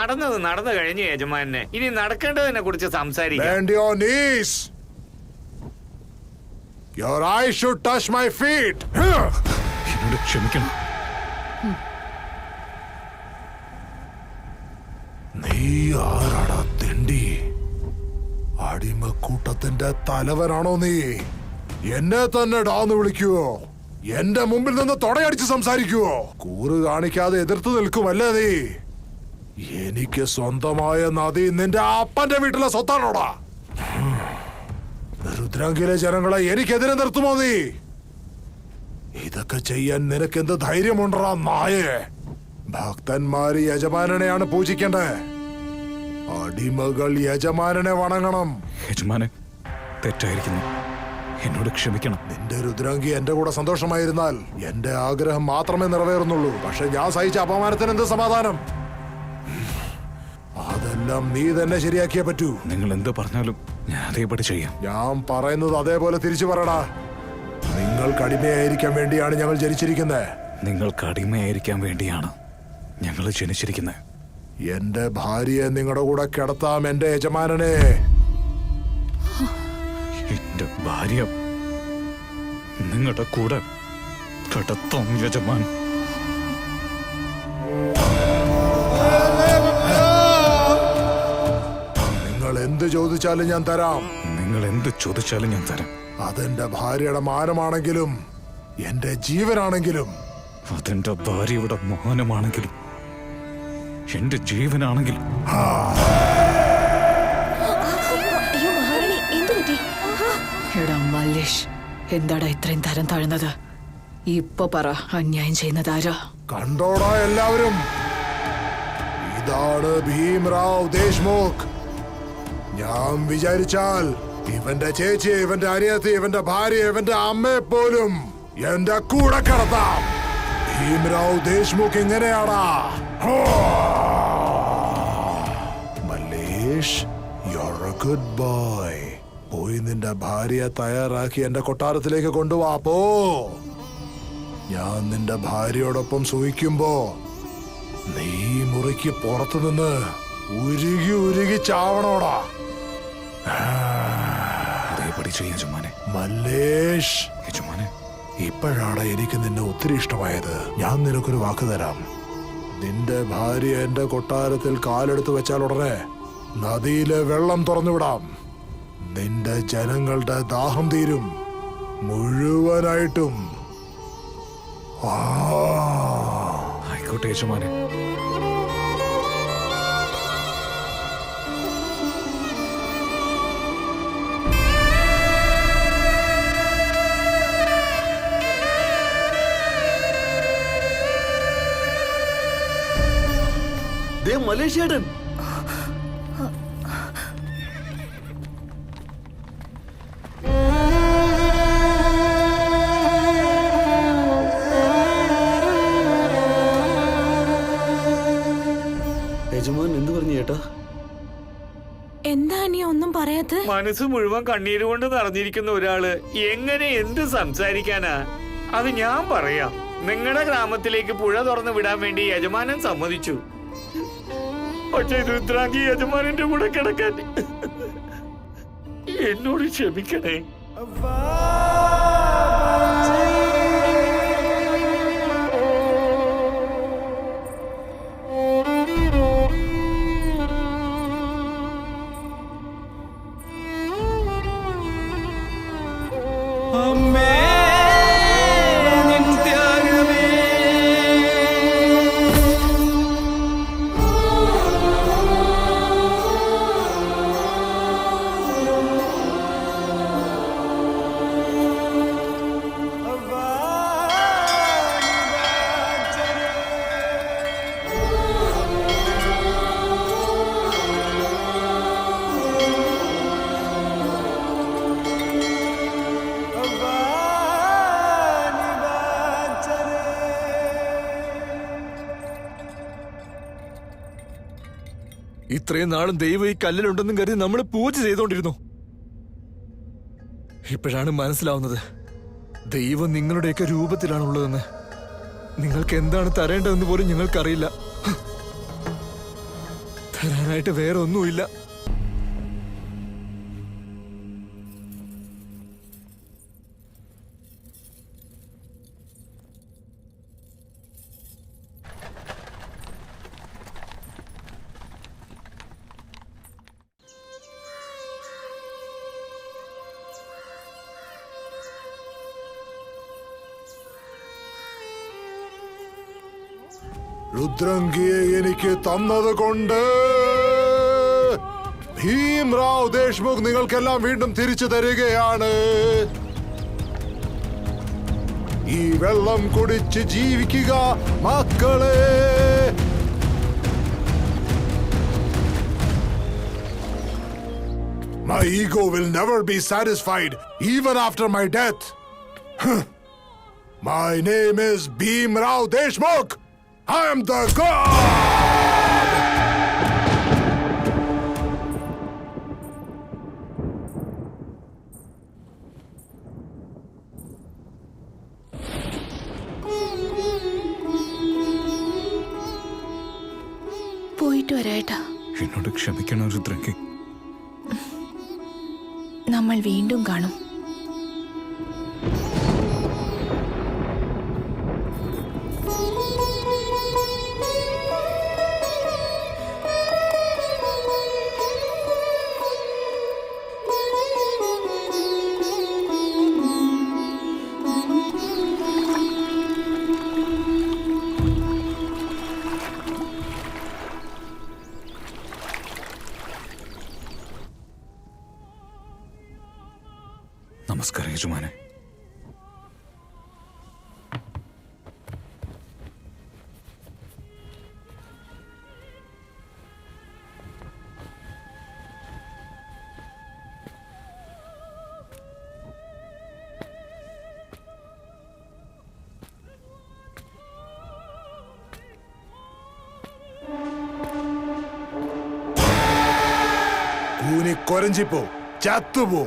നടന്നത് നടന്നു കഴിഞ്ഞു യജമാനെ. ഇനി നടക്കേണ്ടതിനെ കുറിച്ച് സംസാരിക്കാം. Bend your knees. Your eyes should touch my feet. എന്നോട് ക്ഷമിക്കണം. നീ ആരാടാ തെണ്ടി? അടിമക്കൂട്ടത്തിന്റെ തലവനാണോ നീ? എന്നെ തന്നെ ഡാന്ന് വിളിക്കുവോ? എന്റെ മുമ്പിൽ നിന്ന് തൊടയടിച്ച് സംസാരിക്കുവോ? കൂറ് കാണിക്കാതെ എതിർത്ത് നിൽക്കുമല്ലേ നീ? എനിക്ക് സ്വന്തമായ നദി നിന്റെ അപ്പന്റെ വീട്ടിലെ സ്വത്താണോടാ? രുദ്രാങ്കിലെ ജനങ്ങളെ എനിക്കെതിരെ നിർത്തുമോ നീ? ഇതൊക്കെ ചെയ്യാൻ നിനക്കെന്ത് ധൈര്യമുണ്ടടാ നായേ? ഭക്തന്മാര് യജമാനനെയാണ് പൂജിക്കേണ്ടത്. അടിമകൾ യജമാനനെ വണങ്ങണം. യജമാനെ, തെറ്റായിരിക്കുന്നു. എന്നോട് ക്ഷമിക്കണം. നിന്റെ രുദ്രാങ്കി എന്റെ കൂടെ സന്തോഷമായിരുന്നാൽ എന്റെ ആഗ്രഹം മാത്രമേ നിറവേറുന്നുള്ളൂ. പക്ഷെ ഞാൻ സഹിച്ച അപമാനത്തിന് എന്ത് സമാധാനം? അതെല്ലാം നീ തന്നെ ശരിയാക്കിയേ പറ്റൂ. നിങ്ങൾ എന്ത് പറഞ്ഞാലും ഞാൻ അതേപടി ചെയ്യാം. ഞാൻ പറയുന്നത് അതേപോലെ തിരിച്ചു പറയടാ. നിങ്ങൾക്ക് അടിമയായിരിക്കാൻ വേണ്ടിയാണ് ഞങ്ങൾ ജനിച്ചിരിക്കുന്നത്. നിങ്ങൾക്ക് അടിമയായിരിക്കാൻ വേണ്ടിയാണ് ഞങ്ങൾ ജനിച്ചിരിക്കുന്നത്. എന്റെ ഭാര്യയെ നിങ്ങളുടെ കൂടെ കിടത്താം എന്റെ യജമാനനെ. എന്റെ ഭാര്യ നിങ്ങളുടെ കൂടെ കിടത്താം യജമാൻ. നിങ്ങൾ എന്ത് ചോദിച്ചാലും ഞാൻ തരാം. നിങ്ങൾ എന്ത് ചോദിച്ചാലും ഞാൻ തരാം. അതെന്റെ ഭാര്യയുടെ മാനമാണെങ്കിലും എന്റെ ജീവനാണെങ്കിലും. അതെന്റെ ഭാര്യയുടെ മാനമാണെങ്കിലും എന്റെ ജീവനാണെങ്കിലും. എടാ മല്ലേഷ്, എന്താടാ ഇത്രയും തരം താഴ്ന്നത്? ഇപ്പൊ പറ, അന്യായം ചെയ്യുന്നത് ആരാ? കണ്ടോടാ എല്ലാവരും, ഇതാണ് ഭീംറാവ് ദേശ്മുഖ്. ഞാൻ വിചാരിച്ചാൽ ഇവന്റെ ചേച്ചി, ഇവന്റെ അനിയത്തി, ഇവന്റെ ഭാര്യ, ഇവന്റെ അമ്മയെ പോലും എന്റെ കൂടെ കിടത്താം. ഭീംറാവ് ദേശ്മുഖ് എങ്ങനെയാടാ? Mallesh, you're a good boy. പോയി നിന്റെ ഭാര്യയെ തയ്യാറാക്കി എന്റെ കൊട്ടാരത്തിലേക്ക് കൊണ്ടുവാ. പോ. ഞാൻ നിന്റെ ഭാര്യയോടൊപ്പം സൂഹിക്കുമ്പോ നീ മുറിക്ക് പുറത്തു നിന്ന് ഉരുകി ഉരുകി ചാവണോടാ. അതേപടി ചെയ്യാം യജമാനെ. മല്ലേഷ്, യജമാനെ, ഇപ്പോഴാണ് എനിക്ക് നിന്നെ ഒത്തിരി ഇഷ്ടമായത്. ഞാൻ നിനക്കൊരു വാക്ക് തരാം. നിന്റെ ഭാര്യ എന്റെ കൊട്ടാരത്തിൽ കാലെടുത്ത് വെച്ചാൽ ഉടനെ നദിയിലെ വെള്ളം തുറന്നുവിടാം. നിന്റെ ജനങ്ങളുടെ ദാഹം തീരും മുഴുവനായിട്ടും. ആയിക്കോട്ടെ യജമാനെ. മലേഷ്യേട്ടൻ, യജമാൻ എന്ത് പറഞ്ഞു ചേട്ടാ? എന്താ നീ ഒന്നും പറയാത്ത? മനസ്സ് മുഴുവൻ കണ്ണീര് കൊണ്ട് നിറഞ്ഞിരിക്കുന്ന ഒരാള് എങ്ങനെ എന്ത് സംസാരിക്കാനാ? അത് ഞാൻ പറയാം. നിങ്ങളുടെ ഗ്രാമത്തിലേക്ക് പുഴ തുറന്നു വിടാൻ വേണ്ടി യജമാനൻ സമ്മതിച്ചു. പക്ഷെ രുദ്രാങ്കി യജമാനന്റെ കൂടെ കിടക്കാൻ എന്നോട് ക്ഷമിക്കണേ. ഇത്രയും നാളും ദൈവം ഈ കല്ലിലുണ്ടെന്നും കരുതി നമ്മൾ പൂജ ചെയ്തോണ്ടിരുന്നു. ഇപ്പോഴാണ് മനസ്സിലാവുന്നത് ദൈവം നിങ്ങളുടെയൊക്കെ രൂപത്തിലാണുള്ളതെന്ന്. നിങ്ങൾക്ക് എന്താണ് തരേണ്ടതെന്ന് പോലും ഞങ്ങൾക്കറിയില്ല. തരാനായിട്ട് വേറെ ഒന്നുമില്ല. രുദ്രങ്കിയെ എനിക്ക് തന്നത് കൊണ്ട് ഭീംറാവ് ദേശ്മുഖ് നിങ്ങൾക്കെല്ലാം വീണ്ടും തിരിച്ചു തരികയാണ്. ഈ വെള്ളം കുടിച്ച് ജീവിക്കുക മക്കളെ. My ego will never be satisfied even after my death. My name is Bhimrao Deshmukh. I am the god! പോയിട്ട് വരാട്ടാ. എന്നോട് ക്ഷമിക്കണം രുദ്രങ്കി. നമ്മൾ വീണ്ടും കാണും. നമസ്കാരം യജമാനെ. കൂനി കൊരഞ്ചിപ്പോ ചത്തുപോ.